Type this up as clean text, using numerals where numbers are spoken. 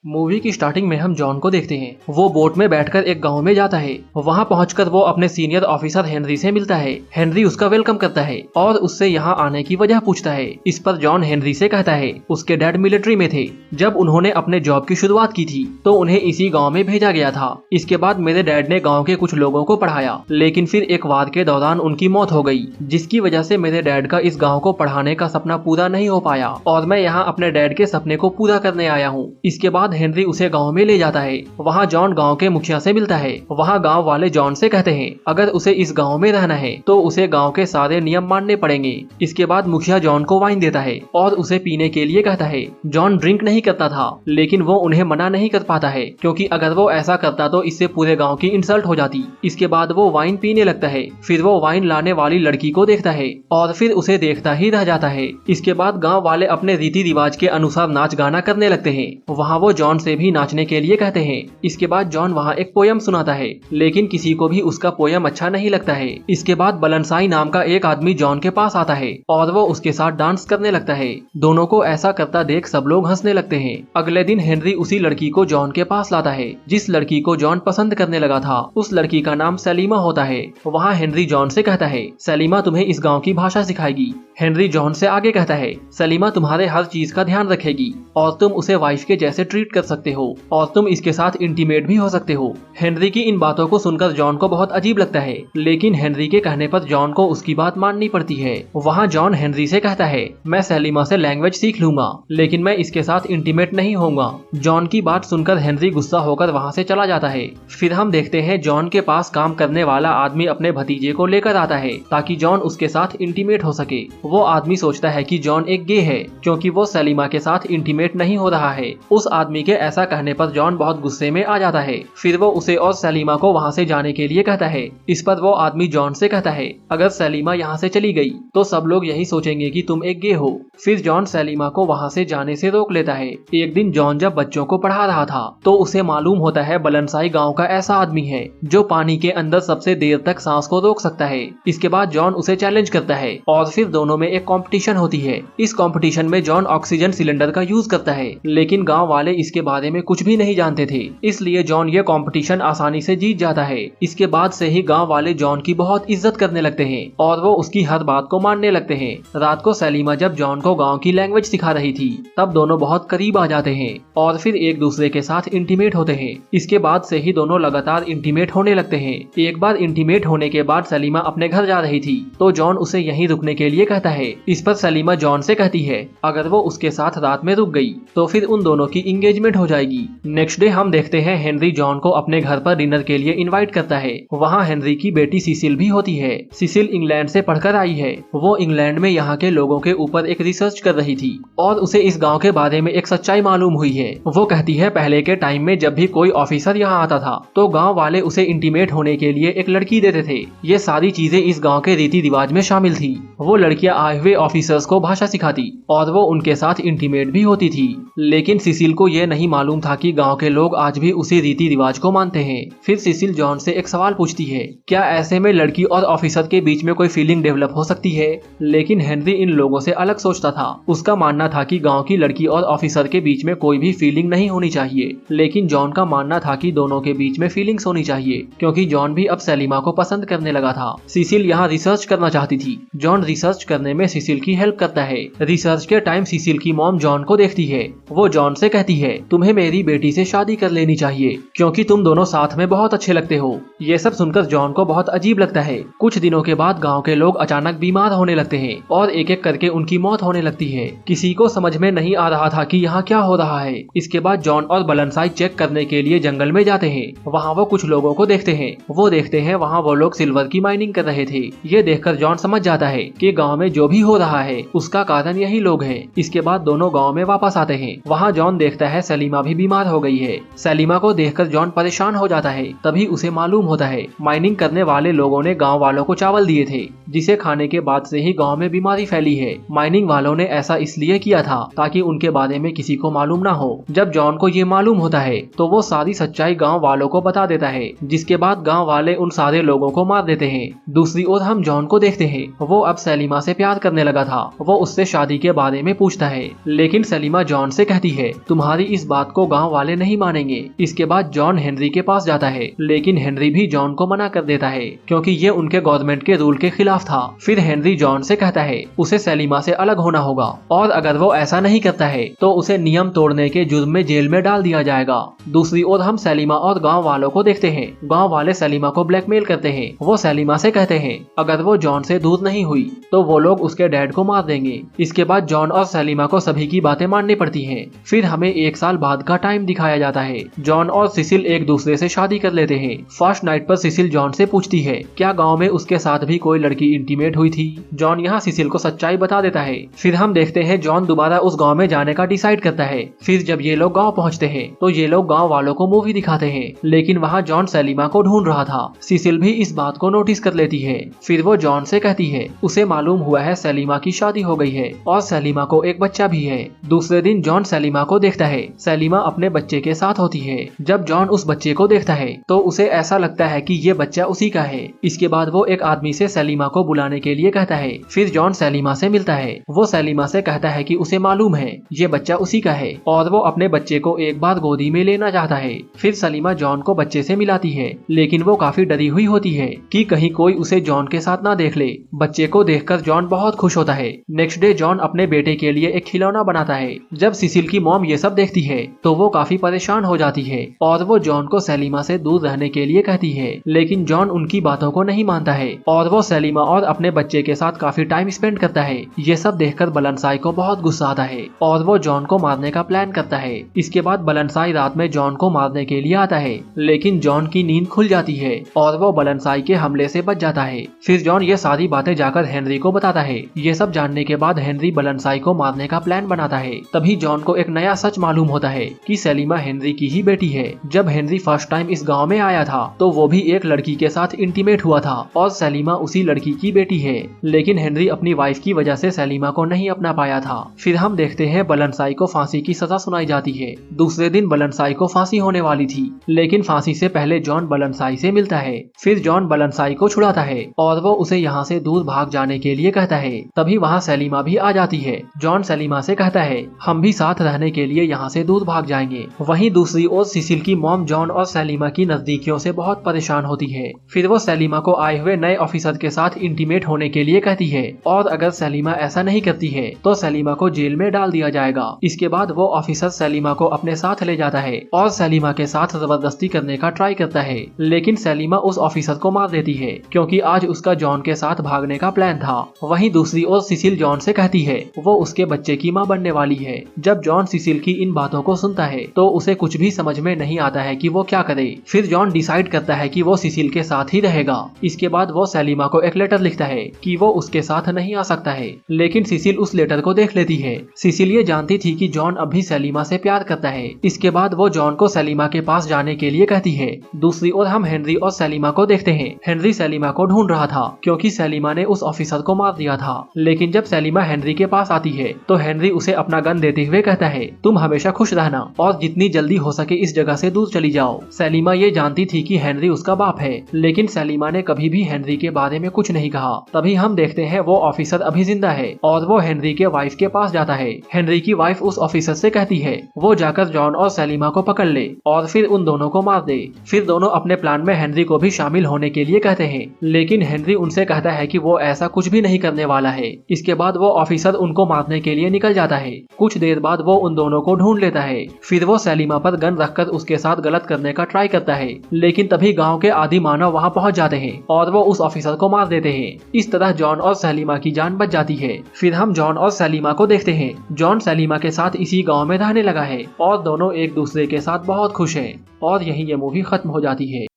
Movie की starting में हम जॉन को देखते हैं। वो बोट में बैठकर एक गांव में जाता है। वहां पहुंचकर वो अपने सीनियर ऑफिसर हेनरी से मिलता है। हेनरी उसका वेलकम करता है और उससे यहाँ आने की वजह पूछता है। इस पर जॉन हेनरी से कहता है उसके डैड मिलिट्री में थे। जब उन्होंने अपने जॉब की शुरुआत की थी तो उन्हें इसी गाँव में भेजा गया था। इसके बाद मेरे डैड ने गाँव के कुछ लोगों को पढ़ाया, लेकिन फिर एक वार के दौरान उनकी मौत हो गई, जिसकी वजह से मेरे डैड का इस गाँव को पढ़ाने का सपना पूरा नहीं हो पाया और मैं यहाँ अपने डैड के सपने को पूरा करने आया हूँ। इसके बाद हेनरी उसे गाँव में ले जाता है। वहाँ जॉन गांव के मुखिया से मिलता है। वहाँ गांव वाले जॉन से कहते हैं अगर उसे इस गांव में रहना है तो उसे गांव के सारे नियम मानने पड़ेंगे। इसके बाद मुखिया जॉन को वाइन देता है और उसे पीने के लिए कहता है। जॉन ड्रिंक नहीं करता था, लेकिन वो उन्हें मना नहीं कर पाता है, क्योंकि अगर वो ऐसा करता तो इससे पूरे गाँव की इंसल्ट हो जाती। इसके बाद वो वाइन पीने लगता है। फिर वो वाइन लाने वाली लड़की को देखता है और फिर उसे देखता ही रह जाता है। इसके बाद गाँव वाले अपने रीति रिवाज के अनुसार नाच गाना करने लगते हैं। वहाँ वो जॉन से भी नाचने के लिए कहते हैं। इसके बाद जॉन वहाँ एक पोयम सुनाता है, लेकिन किसी को भी उसका पोयम अच्छा नहीं लगता है। इसके बाद बलनसाई नाम का एक आदमी जॉन के पास आता है और वो उसके साथ डांस करने लगता है। दोनों को ऐसा करता देख सब लोग हंसने लगते हैं। अगले दिन हेनरी उसी लड़की को जॉन के पास लाता है जिस लड़की को जॉन पसंद करने लगा था। उस लड़की का नाम सलीमा होता है। वहाँ हेनरी जॉन से कहता है सलीमा तुम्हें इस गाँव की भाषा सिखाएगी। हेनरी जॉन से आगे कहता है सलीमा तुम्हारे हर चीज का ध्यान रखेगी और तुम उसे वाइफ के जैसे ट्रीट कर सकते हो और तुम इसके साथ इंटीमेट भी हो सकते हो। हेनरी की इन बातों को सुनकर जॉन को बहुत अजीब लगता है, लेकिन हेनरी के कहने पर जॉन को उसकी बात माननी पड़ती है। वहाँ जॉन हेनरी से कहता है मैं सलीमा से लैंग्वेज सीख लूंगा, लेकिन मैं इसके साथ इंटीमेट नहीं होऊंगा। जॉन की बात सुनकर हेनरी गुस्सा होकर वहाँ से चला जाता है। फिर हम देखते हैं जॉन के पास काम करने वाला आदमी अपने भतीजे को लेकर आता है ताकि जॉन उसके साथ इंटीमेट हो सके। वो आदमी सोचता है कि जॉन एक गे है, क्योंकि वो सलीमा के साथ इंटीमेट नहीं हो रहा है। उस आदमी के ऐसा कहने पर जॉन बहुत गुस्से में आ जाता है। फिर वो उसे और सलीमा को वहाँ से जाने के लिए कहता है। इस पर वो आदमी जॉन से कहता है अगर सलीमा यहाँ से चली गई तो सब लोग यही सोचेंगे कि तुम एक गे हो। फिर जॉन सलीमा को वहाँ से जाने से रोक लेता है। एक दिन जॉन जब बच्चों को पढ़ा रहा था तो उसे मालूम होता है बलनसाई गाँव का ऐसा आदमी है जो पानी के अंदर सबसे देर तक सांस को रोक सकता है। इसके बाद जॉन उसे चैलेंज करता है और फिर दोनों में एक कंपटीशन होती है। इस कंपटीशन में जॉन ऑक्सीजन सिलेंडर का यूज करता है, लेकिन गांव वाले इसके बारे में कुछ भी नहीं जानते थे, इसलिए जॉन ये कंपटीशन आसानी से जीत जाता है। इसके बाद से ही गांव वाले जॉन की बहुत इज्जत करने लगते हैं और वो उसकी हर बात को मानने लगते हैं। रात को सलीमा जब जॉन को गाँव की लैंग्वेज सिखा रही थी तब दोनों बहुत करीब आ जाते हैं और फिर एक दूसरे के साथ इंटीमेट होते हैं। इसके बाद से ही दोनों लगातार इंटीमेट होने लगते हैं। एक बार इंटीमेट होने के बाद सलीमा अपने घर जा रही थी तो जॉन उसे यहीं रुकने के लिए कहता है। इस पर सलीमा जॉन से कहती है अगर वो उसके साथ रात में रुक गई तो फिर उन दोनों की इंगेजमेंट हो जाएगी। नेक्स्ट डे हम देखते हैं हेनरी जॉन को अपने घर पर डिनर के लिए इनवाइट करता है। वहाँ हेनरी की बेटी सिसिल भी होती है। सिसिल इंग्लैंड से पढ़कर आई है। वो इंग्लैंड में यहाँ के लोगों के ऊपर एक रिसर्च कर रही थी और उसे इस गाँव के बारे में एक सच्चाई मालूम हुई है। वो कहती है पहले के टाइम में जब भी कोई ऑफिसर यहाँ आता था तो गाँव वाले उसे इंटीमेट होने के लिए एक लड़की देते थे। ये सारी चीजें इस गाँव के रीति रिवाज में शामिल थी। वो लड़कियां आए हुए ऑफिसर्स को भाषा सिखाती और वो उनके साथ इंटीमेट भी होती थी, लेकिन सिसिल को ये नहीं मालूम था कि गांव के लोग आज भी उसी रीति रिवाज को मानते हैं। फिर सिसिल जॉन से एक सवाल पूछती है क्या ऐसे में लड़की और ऑफिसर के बीच में कोई फीलिंग डेवलप हो सकती है, लेकिन हेनरी इन लोगों से अलग सोचता था। उसका मानना था कि गाँव की लड़की और ऑफिसर के बीच में कोई भी फीलिंग नहीं होनी चाहिए, लेकिन जॉन का मानना था कि दोनों के बीच में फीलिंग्स होनी चाहिए, क्योंकि जॉन भी अब सलीमा को पसंद करने लगा था। सिसिल यहाँ रिसर्च करना चाहती थी। जॉन रिसर्च करने में सिसिल की हेल्प करता है। रिसर्च के टाइम सिसिल की मॉम जॉन को देखती है। वो जॉन से कहती है तुम्हें मेरी बेटी से शादी कर लेनी चाहिए, क्योंकि तुम दोनों साथ में बहुत अच्छे लगते हो। ये सब सुनकर जॉन को बहुत अजीब लगता है। कुछ दिनों के बाद गांव के लोग अचानक बीमार होने लगते हैं और एक एक करके उनकी मौत होने लगती है। किसी को समझ में नहीं आ रहा था कि यहाँ क्या हो रहा है। इसके बाद जॉन और बलनसाई चेक करने के लिए जंगल में जाते हैं। वहाँ वो कुछ लोगों को देखते हैं। वो देखते हैं वहाँ वो लोग सिल्वर की माइनिंग कर रहे थे। ये देखकर जॉन समझ जाता है कि गाँव में जो भी हो रहा है उसका कारण यही लोग हैं। इसके बाद दोनों गांव में वापस आते हैं। वहाँ जॉन देखता है सलीमा भी बीमार हो गई है। सलीमा को देखकर जॉन परेशान हो जाता है। तभी उसे मालूम होता है माइनिंग करने वाले लोगों ने गांव वालों को चावल दिए थे, जिसे खाने के बाद से ही गांव में बीमारी फैली है। माइनिंग वालों ने ऐसा इसलिए किया था ताकि उनके बारे में किसी को मालूम ना हो। जब जॉन को ये मालूम होता है तो वो सारी सच्चाई गाँव वालों को बता देता है, जिसके बाद गाँव वाले उन सारे लोगों को मार देते हैं। दूसरी ओर हम जॉन को देखते हैं। वो अब सलीमा से प्यार करने लगा था। वो उससे शादी के बारे में पूछता है, लेकिन सलीमा जॉन से कहती है तुम्हारी इस बात को गांव वाले नहीं मानेंगे। इसके बाद जॉन हेनरी के पास जाता है, लेकिन हेनरी भी जॉन को मना कर देता है क्योंकि ये उनके गवर्नमेंट के रूल के खिलाफ था। फिर हेनरी जॉन से कहता है उसे सलीमा से अलग होना होगा और अगर वो ऐसा नहीं करता है तो उसे नियम तोड़ने के जुर्म में जेल में डाल दिया जाएगा। दूसरी ओर हम सलीमा और गांव वालों को देखते हैं। गांव वाले सलीमा को ब्लैकमेल करते हैं। वो सलीमा से कहते हैं अगर वो जॉन से दूर नहीं हुई तो वो लोग उसके डैड को मार देंगे। इसके बाद जॉन और सलीमा को सभी की बातें माननी पड़ती हैं। फिर हमें 1 साल बाद का टाइम दिखाया जाता है। जॉन और सिसिल एक दूसरे से शादी कर लेते हैं। फर्स्ट नाइट पर सिसिल जॉन से पूछती है क्या गाँव में उसके साथ भी कोई लड़की इंटीमेट हुई थी। जॉन यहाँ सिसिल को सच्चाई बता देता है। फिर हम देखते हैं जॉन दोबारा उस गाँव में जाने का डिसाइड करता है। फिर जब ये लोग गाँव पहुँचते हैं तो ये लोग गाँव वालों को मूवी दिखाते हैं, लेकिन वहाँ जॉन सलीमा को ढूंढ रहा था। सिसिल भी इस बात को नोटिस कर लेती है। फिर वो जॉन से कहती है उसे मालूम हुआ है सलीमा की शादी हो गई है और सलीमा को एक बच्चा भी है। दूसरे दिन जॉन सलीमा को देखता है। सलीमा अपने बच्चे के साथ होती है। जब जॉन उस बच्चे को देखता है तो उसे ऐसा लगता है कि ये बच्चा उसी का है। इसके बाद वो एक आदमी से सलीमा को बुलाने के लिए कहता है। फिर जॉन सलीमा से मिलता है। वो सलीमा से कहता है कि उसे मालूम है ये बच्चा उसी का है और वो अपने बच्चे को एक बार गोदी में लेना चाहता है। फिर सलीमा जॉन को बच्चे से मिलाती है, लेकिन वो काफी डरी हुई होती है कि कहीं कोई उसे जॉन के साथ ना देख ले। बच्चे को देखकर जॉन बहुत खुश होता है। नेक्स्ट डे जॉन अपने बेटे के लिए एक खिलौना बनाता है। जब सिसिल की मॉम ये सब देखती है तो वो काफी परेशान हो जाती है और वो जॉन को सलीमा से दूर रहने के लिए कहती है, लेकिन जॉन उनकी बातों को नहीं मानता है और वो सलीमा और अपने बच्चे के साथ काफी टाइम स्पेंड करता है। ये सब देखकर बलनसाई को बहुत गुस्सा आता है और वो जॉन को मारने का प्लान करता है। इसके बाद बलनसाई रात में जॉन को मारने के लिए आता है, लेकिन जॉन की नींद खुल जाती है और वो बलनसाई के हमले से बच जाता है। फिर जॉन ये सारी बातें जाकर हेनरी को बताता है। ये सब जानने के बाद हेनरी बलनसाई को मारने का प्लान बनाता है। तभी जॉन को एक नया सच मालूम होता है कि सलीमा हेनरी की ही बेटी है। जब हेनरी फर्स्ट टाइम इस गांव में आया था तो वो भी एक लड़की के साथ इंटीमेट हुआ था और सलीमा उसी लड़की की बेटी है, लेकिन हेनरी अपनी वाइफ की वजह से सलीमा को नहीं अपना पाया था। फिर हम देखते हैं बलनसाई को फांसी की सजा सुनाई जाती है। दूसरे दिन बलनसाई को फांसी होने वाली थी, लेकिन फांसी से पहले जॉन बलनसाई से मिलता है। फिर जॉन बलनसाई को छुड़ाता है और वो उसे यहाँ से दूर भाग जाने के लिए कहता है। तभी वहाँ सलीमा भी आ जाती है। जॉन सलीमा से कहता है हम भी साथ रहने के लिए यहाँ से दूर भाग जाएंगे। वहीं दूसरी ओर सिसिल की मॉम जॉन और सलीमा की नजदीकियों से बहुत परेशान होती है। फिर वो सलीमा को आए हुए नए ऑफिसर के साथ इंटीमेट होने के लिए कहती है और अगर सलीमा ऐसा नहीं करती है तो सलीमा को जेल में डाल दिया जाएगा। इसके बाद वो ऑफिसर सलीमा को अपने साथ ले जाता है और सलीमा के साथ जबरदस्ती करने का ट्राई करता है, लेकिन सलीमा उस ऑफिसर को मार देती है क्योंकि आज उसका जॉन के साथ भागने का प्लान था। वहीं दूसरी ओर सिसिल जॉन से कहती है वो उसके बच्चे की माँ बनने वाली है। जब जॉन सिसिल की इन बातों को सुनता है तो उसे कुछ भी समझ में नहीं आता है कि वो क्या करे। फिर जॉन डिसाइड करता है कि वो सिसिल के साथ ही रहेगा। इसके बाद वो सलीमा को एक लेटर लिखता है कि वो उसके साथ नहीं आ सकता है, लेकिन सिसिल उस लेटर को देख लेती है। सिसिल ये जानती थी कि जॉन अभी सलीमा से प्यार करता है। इसके बाद वो जॉन को सलीमा के पास जाने के लिए कहती है। दूसरी ओर हम हेनरी और सलीमा को देखते हैं। हेनरी सलीमा को ढूंढ रहा था क्योंकि सलीमा ने उस ऑफिसर को मार दिया था, लेकिन जब सलीमा हेनरी के पास आती है तो हेनरी उसे अपना गन देते हुए कहता है तुम हमेशा खुश रहना और जितनी जल्दी हो सके इस जगह से दूर चली जाओ। सलीमा ये जानती थी कि हेनरी उसका बाप है, लेकिन सलीमा ने कभी भी हेनरी के बारे में कुछ नहीं कहा। तभी हम देखते हैं वो ऑफिसर अभी जिंदा है और वो हेनरी के वाइफ के पास जाता है। हेनरी की वाइफ उस ऑफिसर से कहती है वो जाकर जॉन और सलीमा को पकड़ ले और फिर उन दोनों को मार दे। फिर दोनों अपने प्लान में हेनरी को भी शामिल होने के लिए कहते हैं, लेकिन हेनरी उनसे कहता है कि वो ऐसा कुछ भी नहीं करने वाला है। इसके बाद वो ऑफिसर उनको मारने के लिए निकल जाता है। कुछ देर बाद वो उन दोनों को ढूंढ लेता है। फिर वो सलीमा पर गन रखकर उसके साथ गलत करने का ट्राई करता है, लेकिन तभी गांव के आदि मानव वहां पहुंच जाते हैं और वो उस ऑफिसर को मार देते हैं। इस तरह जॉन और सलीमा की जान बच जाती है। फिर हम जॉन और सलीमा को देखते हैं। जॉन सलीमा के साथ इसी गाँव में रहने लगा है और दोनों एक दूसरे के साथ बहुत खुश हैं और यहीं ये मूवी खत्म हो जाती है।